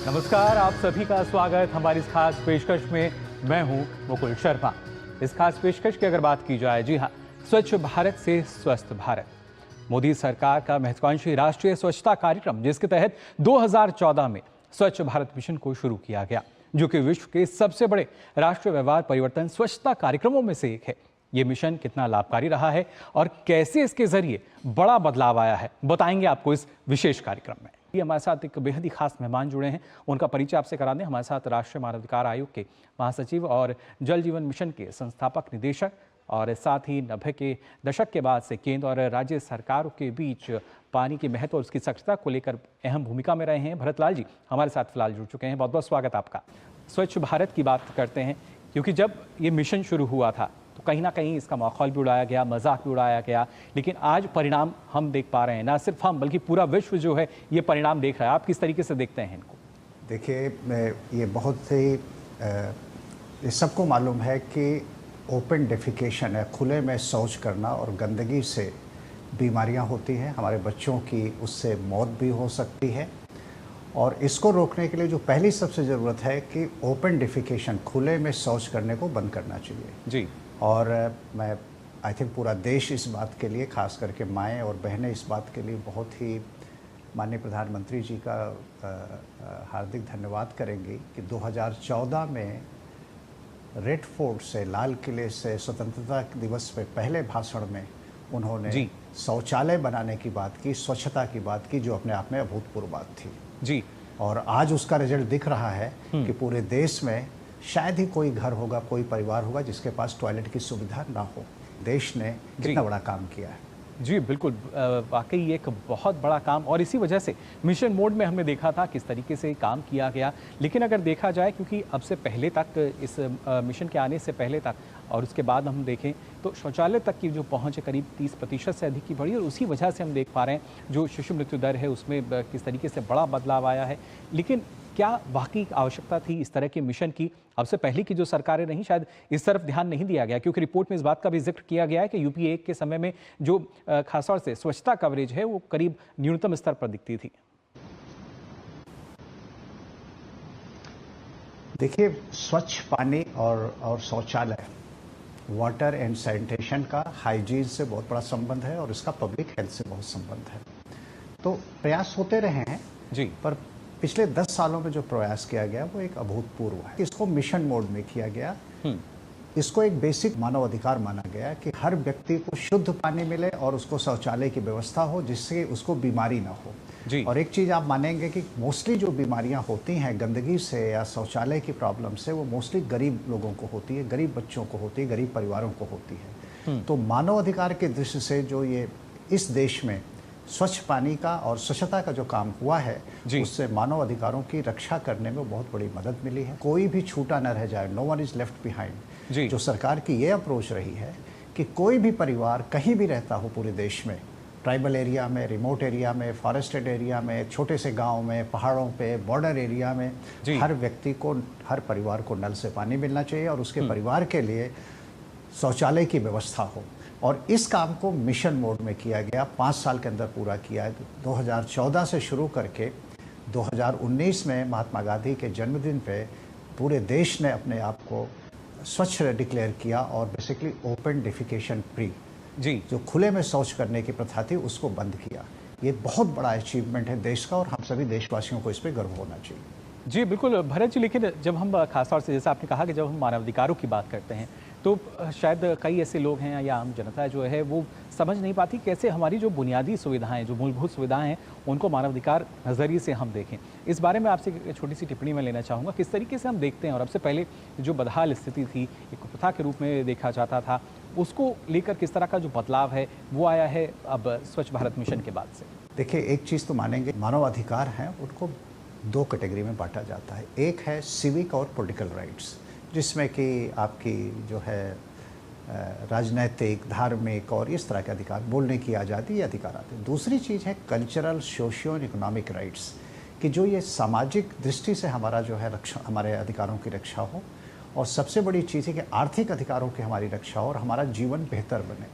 नमस्कार, आप सभी का स्वागत हमारी इस खास पेशकश में। मैं हूं मुकुल शर्मा। इस खास पेशकश की अगर बात की जाए, जी हां, स्वच्छ भारत से स्वस्थ भारत, मोदी सरकार का महत्वाकांक्षी राष्ट्रीय स्वच्छता कार्यक्रम, जिसके तहत 2014 में स्वच्छ भारत मिशन को शुरू किया गया, जो कि विश्व के सबसे बड़े राष्ट्रीय व्यवहार परिवर्तन स्वच्छता कार्यक्रमों में से एक है। ये मिशन कितना लाभकारी रहा है और कैसे इसके जरिए बड़ा बदलाव आया है, बताएंगे आपको इस विशेष कार्यक्रम में। हमारे साथ एक बेहद ही खास मेहमान जुड़े हैं, उनका परिचय आपसे करा दें। हमारे साथ राष्ट्रीय मानवाधिकार आयोग के महासचिव और जल जीवन मिशन के संस्थापक निदेशक, और साथ ही 90 के दशक के बाद से केंद्र और राज्य सरकारों के बीच पानी के महत्व और उसकी स्वच्छता को लेकर अहम भूमिका में रहे हैं, भरत लाल जी हमारे साथ फिलहाल जुड़ चुके हैं। बहुत बहुत स्वागत आपका। स्वच्छ भारत की बात करते हैं, क्योंकि जब ये मिशन शुरू हुआ था तो कहीं ना कहीं इसका माहौल भी उड़ाया गया, मजाक भी उड़ाया गया, लेकिन आज परिणाम हम देख पा रहे हैं। ना सिर्फ हम बल्कि पूरा विश्व जो है ये परिणाम देख रहा है। आप किस तरीके से देखते हैं इनको? देखिए, ये बहुत ही सबको मालूम है कि ओपन डेफिकेशन है, खुले में शौच करना, और गंदगी से बीमारियां होती हैं, हमारे बच्चों की उससे मौत भी हो सकती है। और इसको रोकने के लिए जो पहली सबसे ज़रूरत है कि ओपन डेफिकेशन, खुले में शौच करने को बंद करना चाहिए जी। और मैं आई थिंक पूरा देश इस बात के लिए, खास करके माएँ और बहनें इस बात के लिए बहुत ही माननीय प्रधानमंत्री जी का हार्दिक धन्यवाद करेंगी कि 2014 में रेड फोर्ट से, लाल किले से स्वतंत्रता दिवस पे पहले भाषण में उन्होंने शौचालय बनाने की बात की, स्वच्छता की बात की, जो अपने आप में अभूतपूर्व बात थी जी। और आज उसका रिजल्ट दिख रहा है कि पूरे देश में शायद ही कोई घर होगा, कोई परिवार होगा जिसके पास टॉयलेट की सुविधा ना हो। देश ने कितना बड़ा काम किया है। जी बिल्कुल, वाकई एक बहुत बड़ा काम, और इसी वजह से मिशन मोड में हमने देखा था किस तरीके से काम किया गया। लेकिन अगर देखा जाए, क्योंकि अब से पहले तक, इस मिशन के आने से पहले तक और उसके बाद हम देखें तो शौचालय तक की जो पहुंच है करीब 30% से अधिक की बढ़ी, और उसी वजह से हम देख पा रहे हैं जो शिशु मृत्यु दर है उसमें किस तरीके से बड़ा बदलाव आया है। लेकिन क्या वाकई आवश्यकता थी इस तरह के मिशन की? अब से पहले की जो सरकारें रहीं, शायद इस तरफ ध्यान नहीं दिया गया, क्योंकि रिपोर्ट में इस बात का भी जिक्र किया गया है कि यूपीए 1 के समय में जो खासतौर से स्वच्छता कवरेज है वो करीब न्यूनतम स्तर पर दिखती थी। देखिए, स्वच्छ पानी और शौचालय, वाटर एंड सैनिटेशन का हाइजीन से बहुत बड़ा संबंध है और इसका पब्लिक हेल्थ से बहुत संबंध है। तो प्रयास होते रहे हैं जी, पर पिछले 10 सालों में जो प्रयास किया गया वो एक अभूतपूर्व है। इसको मिशन मोड में किया गया। इसको एक बेसिक मानव अधिकार माना गया कि हर व्यक्ति को शुद्ध पानी मिले और उसको शौचालय की व्यवस्था हो जिससे उसको बीमारी ना हो जी। और एक चीज़ आप मानेंगे कि मोस्टली जो बीमारियां होती हैं गंदगी से या शौचालय की प्रॉब्लम से, वो मोस्टली गरीब लोगों को होती है, गरीब बच्चों को होती है, गरीब परिवारों को होती है। तो मानव अधिकार के दृष्टि से जो ये इस देश में स्वच्छ पानी का और स्वच्छता का जो काम हुआ है, उससे मानव अधिकारों की रक्षा करने में बहुत बड़ी मदद मिली है। कोई भी छूटा न रह जाए, no one is left behind. जो सरकार की ये अप्रोच रही है कि कोई भी परिवार कहीं भी रहता हो पूरे देश में, ट्राइबल एरिया में, रिमोट एरिया में, फॉरेस्टेड एरिया में, छोटे से गांव में, पहाड़ों पे, बॉर्डर एरिया में, हर व्यक्ति को, हर परिवार को नल से पानी मिलना चाहिए और उसके परिवार के लिए शौचालय की व्यवस्था हो। और इस काम को मिशन मोड में किया गया, 5 साल के अंदर पूरा किया है। 2014 से शुरू करके 2019 में महात्मा गांधी के जन्मदिन पे पूरे देश ने अपने आप को स्वच्छ डिक्लेयर किया और बेसिकली ओपन डेफिकेशन फ्री, जो खुले में शौच करने की प्रथा थी, उसको बंद किया। ये बहुत बड़ा अचीवमेंट है देश का और हम सभी देशवासियों को इस पर गर्व होना चाहिए। जी बिल्कुल भरत जी, लेकिन जब हम खासतौर से, जैसा आपने कहा कि जब हम मानवाधिकारों की बात करते हैं तो शायद कई ऐसे लोग हैं या आम जनता जो है वो समझ नहीं पाती कैसे हमारी जो बुनियादी सुविधाएं, जो मूलभूत सुविधाएं हैं, उनको मानवाधिकार नज़रिए से हम देखें। इस बारे में आपसे एक छोटी सी टिप्पणी मैं लेना चाहूँगा, किस तरीके से हम देखते हैं और अब से पहले जो बदहाल स्थिति थी, एक प्रथा के रूप में देखा जाता था, उसको लेकर किस तरह का जो बदलाव है वो आया है अब स्वच्छ भारत मिशन के बाद से? देखिए, एक चीज़ तो मानेंगे, मानवाधिकार हैं उनको 2 कैटेगरी में बांटा जाता है। एक है सिविक और पॉलिटिकल राइट्स, जिसमें कि आपकी जो है राजनैतिक, धार्मिक और इस तरह के अधिकार, बोलने की आज़ादी, ये अधिकार आते हैं। दूसरी चीज़ है कल्चरल, सोशियो इकोनॉमिक राइट्स, कि जो ये सामाजिक दृष्टि से हमारा जो है रक्षा, हमारे अधिकारों की रक्षा हो, और सबसे बड़ी चीज़ है कि आर्थिक अधिकारों की हमारी रक्षा हो और हमारा जीवन बेहतर बने।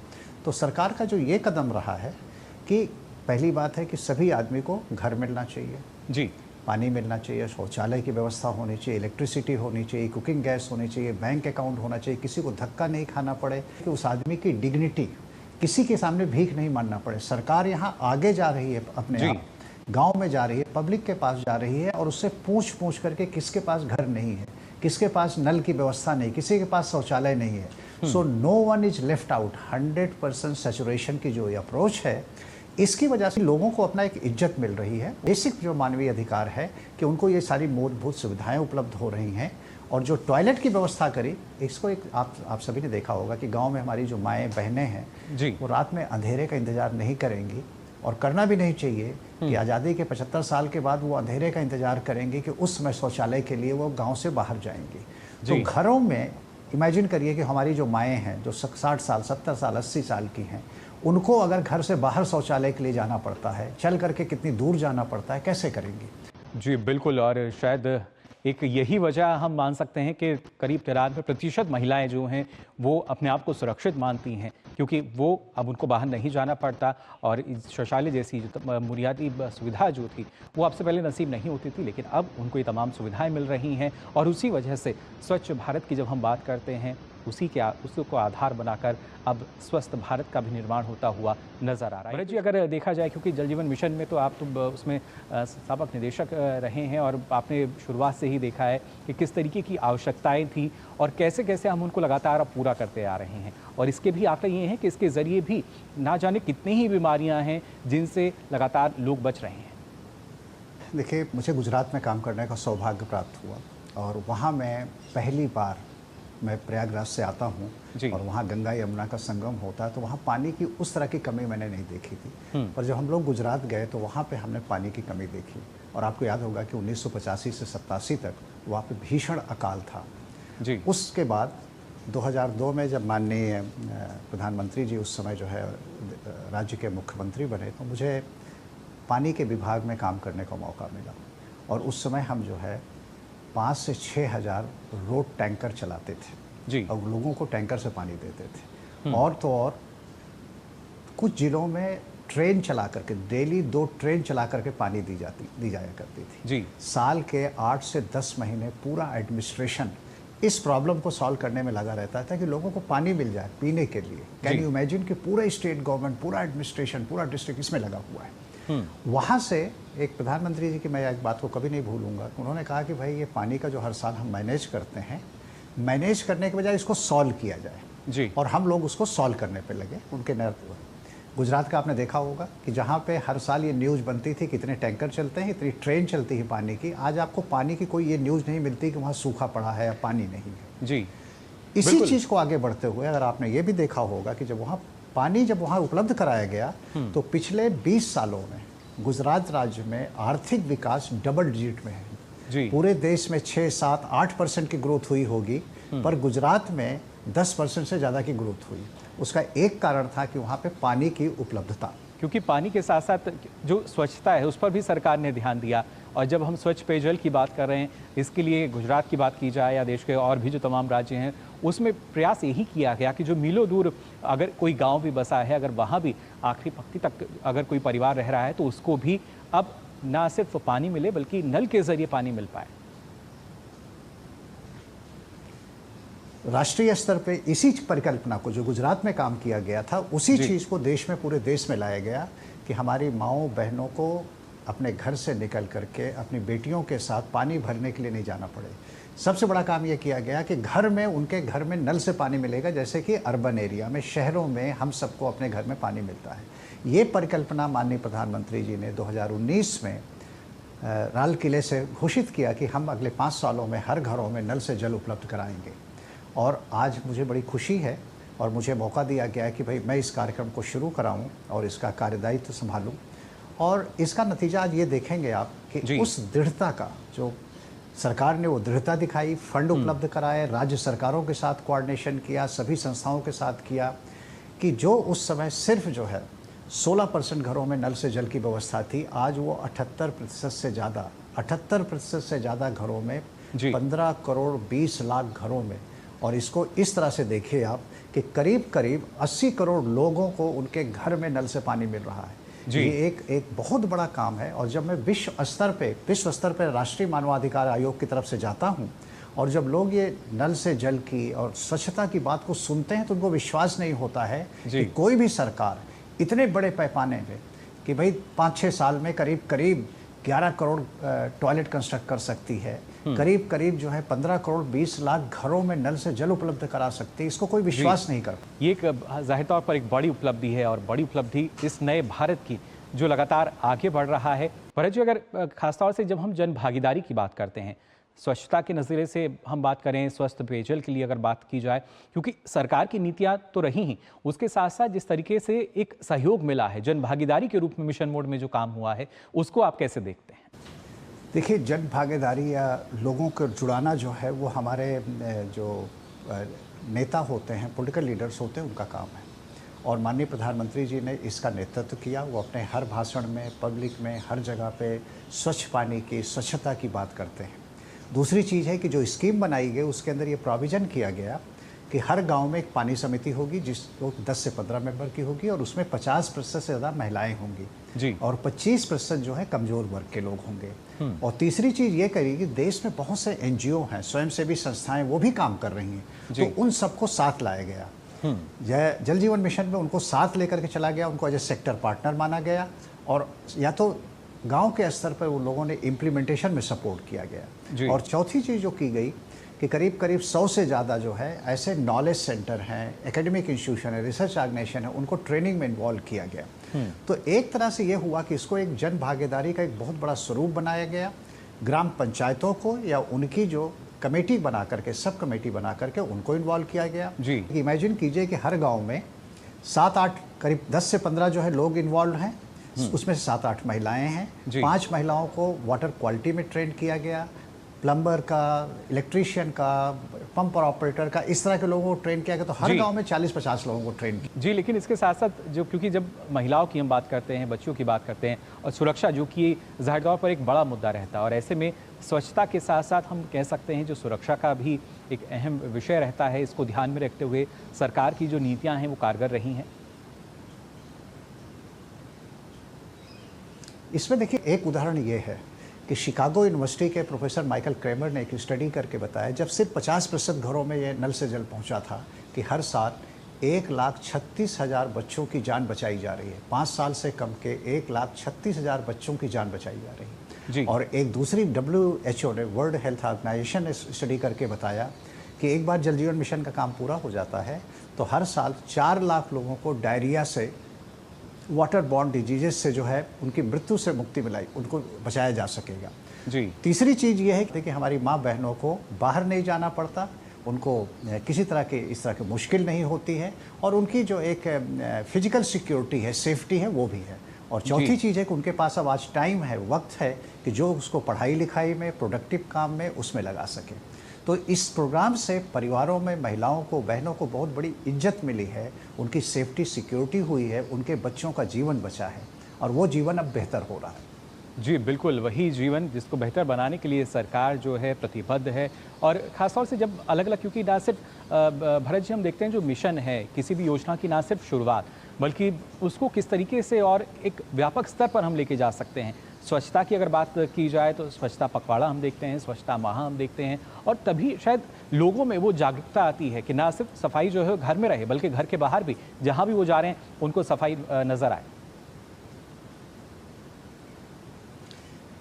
तो सरकार का जो ये कदम रहा है कि पहली बात है कि सभी आदमी को घर मिलना चाहिए जी, पानी मिलना चाहिए, शौचालय की व्यवस्था होनी चाहिए, इलेक्ट्रिसिटी होनी चाहिए, कुकिंग गैस होनी चाहिए, बैंक अकाउंट होना चाहिए, किसी को धक्का नहीं खाना पड़े, कि उस आदमी की डिग्निटी, किसी के सामने भीख नहीं मांगना पड़े। सरकार यहाँ आगे जा रही है, अपने आप गांव में जा रही है, पब्लिक के पास जा रही है और उससे पूछ पूछ करके किसके पास घर नहीं है, किसके पास नल की व्यवस्था नहीं, किसी के पास शौचालय नहीं है। So no one is left out. 100% saturation की जो ये अप्रोच है, इसकी वजह से लोगों को अपना एक इज्जत मिल रही है। बेसिक जो मानवीय अधिकार है कि उनको ये सारी मूलभूत सुविधाएं उपलब्ध हो रही हैं। और जो टॉयलेट की व्यवस्था करी, इसको एक आप सभी ने देखा होगा कि गांव में हमारी जो माएँ बहनें हैं वो रात में अंधेरे का इंतज़ार नहीं करेंगी, और करना भी नहीं चाहिए कि आज़ादी के 75 साल के बाद वो अंधेरे का इंतज़ार करेंगे कि उस समय शौचालय के लिए वो गांव से बाहर जाएंगी। तो घरों में इमेजिन करिए कि हमारी जो माएँ हैं जो 60 साल, 70 साल, 80 साल की हैं, उनको अगर घर से बाहर शौचालय के लिए जाना पड़ता है, चल करके कितनी दूर जाना पड़ता है, कैसे करेंगी? जी बिल्कुल, और शायद एक यही वजह हम मान सकते हैं कि करीब 93% महिलाएं जो हैं वो अपने आप को सुरक्षित मानती हैं, क्योंकि वो अब उनको बाहर नहीं जाना पड़ता। और शौचालय जैसी जो बुनियादी सुविधा जो थी वो आपसे पहले नसीब नहीं होती थी, लेकिन अब उनको ये तमाम सुविधाएं मिल रही हैं। और उसी वजह से स्वच्छ भारत की जब हम बात करते हैं, उसको आधार बनाकर अब स्वस्थ भारत का भी निर्माण होता हुआ नजर आ रहा है। भरत जी, अगर देखा जाए, क्योंकि जल जीवन मिशन में तो आप तो उसमें साबक निदेशक रहे हैं और आपने शुरुआत से ही देखा है कि किस तरीके की आवश्यकताएं थी और कैसे कैसे हम उनको लगातार अब पूरा करते आ रहे हैं। और इसके भी आंकड़े ये हैं कि इसके ज़रिए भी ना जाने कितनी ही बीमारियाँ हैं जिनसे लगातार लोग बच रहे हैं। देखिए, मुझे गुजरात में काम करने का सौभाग्य प्राप्त हुआ और वहाँ मैं पहली बार, मैं प्रयागराज से आता हूँ और वहाँ गंगा यमुना का संगम होता है, तो वहाँ पानी की उस तरह की कमी मैंने नहीं देखी थी। पर जब हम लोग गुजरात गए तो वहाँ पे हमने पानी की कमी देखी। और आपको याद होगा कि 1985 से 87 तक वहाँ पे भीषण अकाल था जी। उसके बाद 2002 में जब माननीय प्रधानमंत्री जी उस समय जो है राज्य के मुख्यमंत्री बने, तो मुझे पानी के विभाग में काम करने का मौका मिला। और उस समय हम जो है 5 से 6 हज़ार रोड टैंकर चलाते थे जी, और लोगों को टैंकर से पानी देते थे। और तो और कुछ जिलों में ट्रेन चला करके, डेली 2 ट्रेन चला करके पानी दी जाया करती थी जी। साल के 8 से 10 महीने पूरा एडमिनिस्ट्रेशन इस प्रॉब्लम को सॉल्व करने में लगा रहता था कि लोगों को पानी मिल जाए पीने के लिए। कैन यू इमेजिन कि पूरा स्टेट गवर्नमेंट, पूरा एडमिनिस्ट्रेशन, पूरा डिस्ट्रिक्ट इसमें लगा हुआ है। वहाँ से एक प्रधानमंत्री जी की मैं एक बात को कभी नहीं भूलूंगा, उन्होंने कहा कि भाई ये पानी का जो हर साल हम मैनेज करते हैं, मैनेज करने के बजाय इसको सॉल्व किया जाए जी। और हम लोग उसको सॉल्व करने पे लगे उनके नेतृत्व। गुजरात का आपने देखा होगा कि जहाँ पे हर साल ये न्यूज़ बनती थी, कितने टैंकर चलते हैं, इतनी ट्रेन चलती है पानी की, आज आपको पानी की कोई ये न्यूज़ नहीं मिलती कि वहाँ सूखा पड़ा है या पानी नहीं है जी। इसी चीज़ को आगे बढ़ते हुए अगर आपने ये भी देखा होगा कि जब वहाँ उपलब्ध कराया गया तो पिछले 20 सालों में गुजरात राज्य में आर्थिक विकास डबल डिजिट में है जी। पूरे देश में 6, 7, 8% की ग्रोथ हुई होगी, पर गुजरात में 10% से ज़्यादा की ग्रोथ हुई। उसका एक कारण था कि वहाँ पे पानी की उपलब्धता, क्योंकि पानी के साथ साथ जो स्वच्छता है उस पर भी सरकार ने ध्यान दिया। और जब हम स्वच्छ पेयजल की बात कर रहे हैं, इसके लिए गुजरात की बात की जाए या देश के और भी जो तमाम राज्य हैं, उसमें प्रयास यही किया गया कि जो मीलों दूर अगर कोई गांव भी बसा है, अगर वहाँ भी आखिरी पंक्ति तक अगर कोई परिवार रह रहा है, तो उसको भी अब ना सिर्फ पानी मिले बल्कि नल के जरिए पानी मिल पाए। राष्ट्रीय स्तर पे इसी परिकल्पना को जो गुजरात में काम किया गया था, उसी चीज़ को देश में, पूरे देश में लाया गया कि हमारी माँओं बहनों को अपने घर से निकल करके अपनी बेटियों के साथ पानी भरने के लिए नहीं जाना पड़े। सबसे बड़ा काम यह किया गया कि उनके घर में नल से पानी मिलेगा, जैसे कि अर्बन एरिया में, शहरों में हम सबको अपने घर में पानी मिलता है। ये परिकल्पना माननीय प्रधानमंत्री जी ने 2019 में लाल किले से घोषित किया कि हम अगले 5 सालों में हर घरों में नल से जल उपलब्ध कराएंगे। और आज मुझे बड़ी खुशी है और मुझे मौका दिया गया है कि भाई मैं इस कार्यक्रम को शुरू कराऊं और इसका कार्यदायित्व संभालूं। और इसका नतीजा आज ये देखेंगे आप कि उस दृढ़ता का, जो सरकार ने वो दृढ़ता दिखाई, फंड उपलब्ध कराए, राज्य सरकारों के साथ कोऑर्डिनेशन किया, सभी संस्थाओं के साथ किया, कि जो उस समय सिर्फ जो है 16% घरों में नल से जल की व्यवस्था थी, आज वो 78% से ज़्यादा घरों में, 15 करोड़ 20 लाख घरों में। और इसको इस तरह से देखिए आप कि करीब करीब 80 करोड़ लोगों को उनके घर में नल से पानी मिल रहा है। जी। ये एक बहुत बड़ा काम है। और जब मैं विश्व स्तर पे राष्ट्रीय मानवाधिकार आयोग की तरफ से जाता हूँ और जब लोग ये नल से जल की और स्वच्छता की बात को सुनते हैं तो उनको विश्वास नहीं होता है जी। कि कोई भी सरकार इतने बड़े पैमाने पे कि भाई 5-6 साल में करीब करीब 11 करोड़ टॉयलेट कंस्ट्रक्ट कर सकती है, करीब करीब जो है 15 करोड़ 20 लाख घरों में नल से जल उपलब्ध करा सकती है, इसको कोई विश्वास नहीं कर। ये एक जाहिर तौर पर एक बड़ी उपलब्धि है और बड़ी उपलब्धि इस नए भारत की जो लगातार आगे बढ़ रहा है। भरत जी, अगर खासतौर से जब हम जन भागीदारी की बात करते हैं, स्वच्छता के नज़रिए से हम बात करें, स्वस्थ पेयजल के लिए अगर बात की जाए, क्योंकि सरकार की नीतियां तो रही ही, उसके साथ साथ जिस तरीके से एक सहयोग मिला है जन भागीदारी के रूप में मिशन मोड में जो काम हुआ है, उसको आप कैसे देखते हैं? देखिए, जन भागीदारी या लोगों को जुड़ाना जो है वो हमारे जो नेता होते हैं, पॉलिटिकल लीडर्स होते हैं, उनका काम है। और माननीय प्रधानमंत्री जी ने इसका नेतृत्व किया। वो अपने हर भाषण में, पब्लिक में, हर जगह पे स्वच्छ पानी की, स्वच्छता की बात करते हैं। दूसरी चीज़ है कि जो स्कीम बनाई गई उसके अंदर ये प्रोविज़न किया गया कि हर गांव में एक पानी समिति होगी जिसको 10 से 15 मेंबर की होगी और उसमें 50% से ज़्यादा महिलाएं होंगी जी। और 25% जो है कमज़ोर वर्ग के लोग होंगे। और तीसरी चीज़ ये करी कि देश में बहुत से NGO हैं, स्वयंसेवी संस्थाएं, वो भी काम कर रही हैं, तो उन सबको साथ लाया गया। जल जीवन मिशन में उनको साथ लेकर के चला गया, उनको एज ए सेक्टर पार्टनर माना गया और या तो गांव के स्तर पर वो लोगों ने इम्प्लीमेंटेशन में सपोर्ट किया गया। और चौथी चीज़ जो की गई कि करीब करीब 100 से ज़्यादा जो है ऐसे नॉलेज सेंटर हैं, एकेडमिक इंस्टीट्यूशन है, रिसर्च ऑर्गेनाइजेशन है, उनको ट्रेनिंग में इन्वॉल्व किया गया। तो एक तरह से ये हुआ कि इसको एक जन भागीदारी का एक बहुत बड़ा स्वरूप बनाया गया। ग्राम पंचायतों को या उनकी जो कमेटी बना करके, सब कमेटी बना करके उनको इन्वॉल्व किया गया। इमेजिन कीजिए कि हर गाँव में 7-8 करीब 10 से 15 जो है लोग इन्वॉल्व हैं, उसमें से 7-8 महिलाएं हैं। 5 महिलाओं को वाटर क्वालिटी में ट्रेन किया गया, प्लम्बर का, इलेक्ट्रीशियन का, पंप ऑपरेटर का, इस तरह के लोगों को ट्रेन किया गया। तो हर गांव में 40-50 लोगों को ट्रेन किया जी। लेकिन इसके साथ साथ जो, क्योंकि जब महिलाओं की हम बात करते हैं, बच्चियों की बात करते हैं और सुरक्षा जो कि ज़ाहिर तौर पर एक बड़ा मुद्दा रहता है, और ऐसे में स्वच्छता के साथ साथ हम कह सकते हैं जो सुरक्षा का भी एक अहम विषय रहता है, इसको ध्यान में रखते हुए सरकार की जो नीतियाँ हैं वो कारगर रही हैं। इसमें देखिए, एक उदाहरण ये है कि शिकागो यूनिवर्सिटी के प्रोफेसर माइकल क्रेमर ने एक स्टडी करके बताया, जब सिर्फ 50% घरों में ये नल से जल पहुंचा था कि हर साल 1,36,000 बच्चों की जान बचाई जा रही है। 5 साल से कम के 1,36,000 बच्चों की जान बचाई जा रही है। और एक दूसरी WHO ने, वर्ल्ड हेल्थ ऑर्गेनाइजेशन ने स्टडी करके बताया कि एक बार जल जीवन मिशन का काम पूरा हो जाता है तो हर साल 4 लाख लोगों को डायरिया से, वाटर बॉर्न डिजीजेस से जो है उनकी मृत्यु से मुक्ति मिलाई, उनको बचाया जा सकेगा। जी। तीसरी चीज़ ये है कि हमारी माँ बहनों को बाहर नहीं जाना पड़ता, उनको किसी तरह की इस तरह की मुश्किल नहीं होती है और उनकी जो एक फिजिकल सिक्योरिटी है, सेफ्टी है, वो भी है। और चौथी चीज़ है कि उनके पास अब आज टाइम है, वक्त है कि जो उसको पढ़ाई लिखाई में, प्रोडक्टिव काम में, उसमें लगा सके। तो इस प्रोग्राम से परिवारों में महिलाओं को, बहनों को बहुत बड़ी इज्जत मिली है, उनकी सेफ्टी सिक्योरिटी हुई है, उनके बच्चों का जीवन बचा है और वो जीवन अब बेहतर हो रहा है। जी बिल्कुल, वही जीवन जिसको बेहतर बनाने के लिए सरकार जो है प्रतिबद्ध है। और ख़ासतौर से जब अलग अलग, क्योंकि ना सिर्फ भरत जी हम देखते हैं जो मिशन है किसी भी योजना की ना सिर्फ शुरुआत, बल्कि उसको किस तरीके से और एक व्यापक स्तर पर हम लेके जा सकते हैं। स्वच्छता की अगर बात की जाए तो स्वच्छता पखवाड़ा हम देखते हैं, स्वच्छता माह हम देखते हैं, और तभी शायद लोगों में वो जागरूकता आती है कि ना सिर्फ सफाई जो है घर में रहे, बल्कि घर के बाहर भी जहाँ भी वो जा रहे हैं उनको सफाई नज़र आए।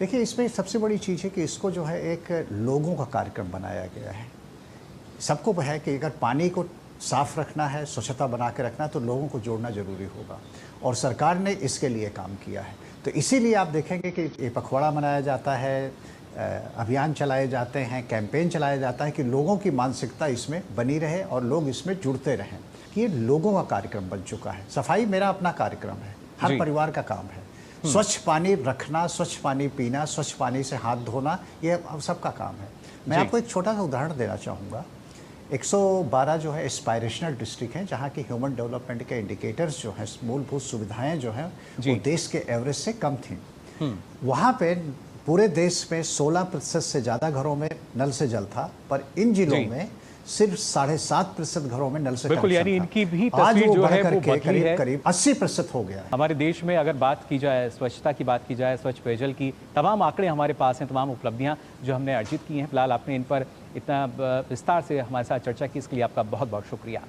देखिए, इसमें सबसे बड़ी चीज़ है कि इसको जो है एक लोगों का कार्यक्रम बनाया गया है। सबको है कि अगर पानी को साफ रखना है, स्वच्छता बना के रखना है, तो लोगों को जोड़ना जरूरी होगा और सरकार ने इसके लिए काम किया है। तो इसीलिए आप देखेंगे कि ये पखवाड़ा मनाया जाता है, अभियान चलाए जाते हैं, कैंपेन चलाया जाता है कि लोगों की मानसिकता इसमें बनी रहे और लोग इसमें जुड़ते रहें। कि ये लोगों का कार्यक्रम बन चुका है। सफाई मेरा अपना कार्यक्रम है, हर परिवार का काम है। स्वच्छ पानी रखना, स्वच्छ पानी पीना, स्वच्छ पानी से हाथ धोना, ये सबका काम है। मैं आपको एक छोटा सा उदाहरण देना चाहूँगा। 112 जो है एस्पायरेशनल डिस्ट्रिक्ट हैं जहाँ की ह्यूमन डेवलपमेंट के इंडिकेटर्स जो हैं, मूलभूत सुविधाएं जो हैं, वो देश के एवरेज से कम थी। वहाँ पे पूरे देश में 16% से ज़्यादा घरों में नल से जल था, पर इन जिलों जी। में सिर्फ 7.5% घरों में नल से बिल्कुल, कनेक्शन यानी था। इनकी भी आज तस्वीर वो जो बढ़ है वो करके बदली करीब है। करीब 80% हो गया है। हमारे देश में अगर बात की जाए स्वच्छता की, बात की जाए स्वच्छ पेयजल की, तमाम आंकड़े हमारे पास हैं, तमाम उपलब्धियां जो हमने अर्जित की हैं। फिलहाल आपने इन पर इतना विस्तार से हमारे साथ चर्चा की, इसके लिए आपका बहुत बहुत शुक्रिया।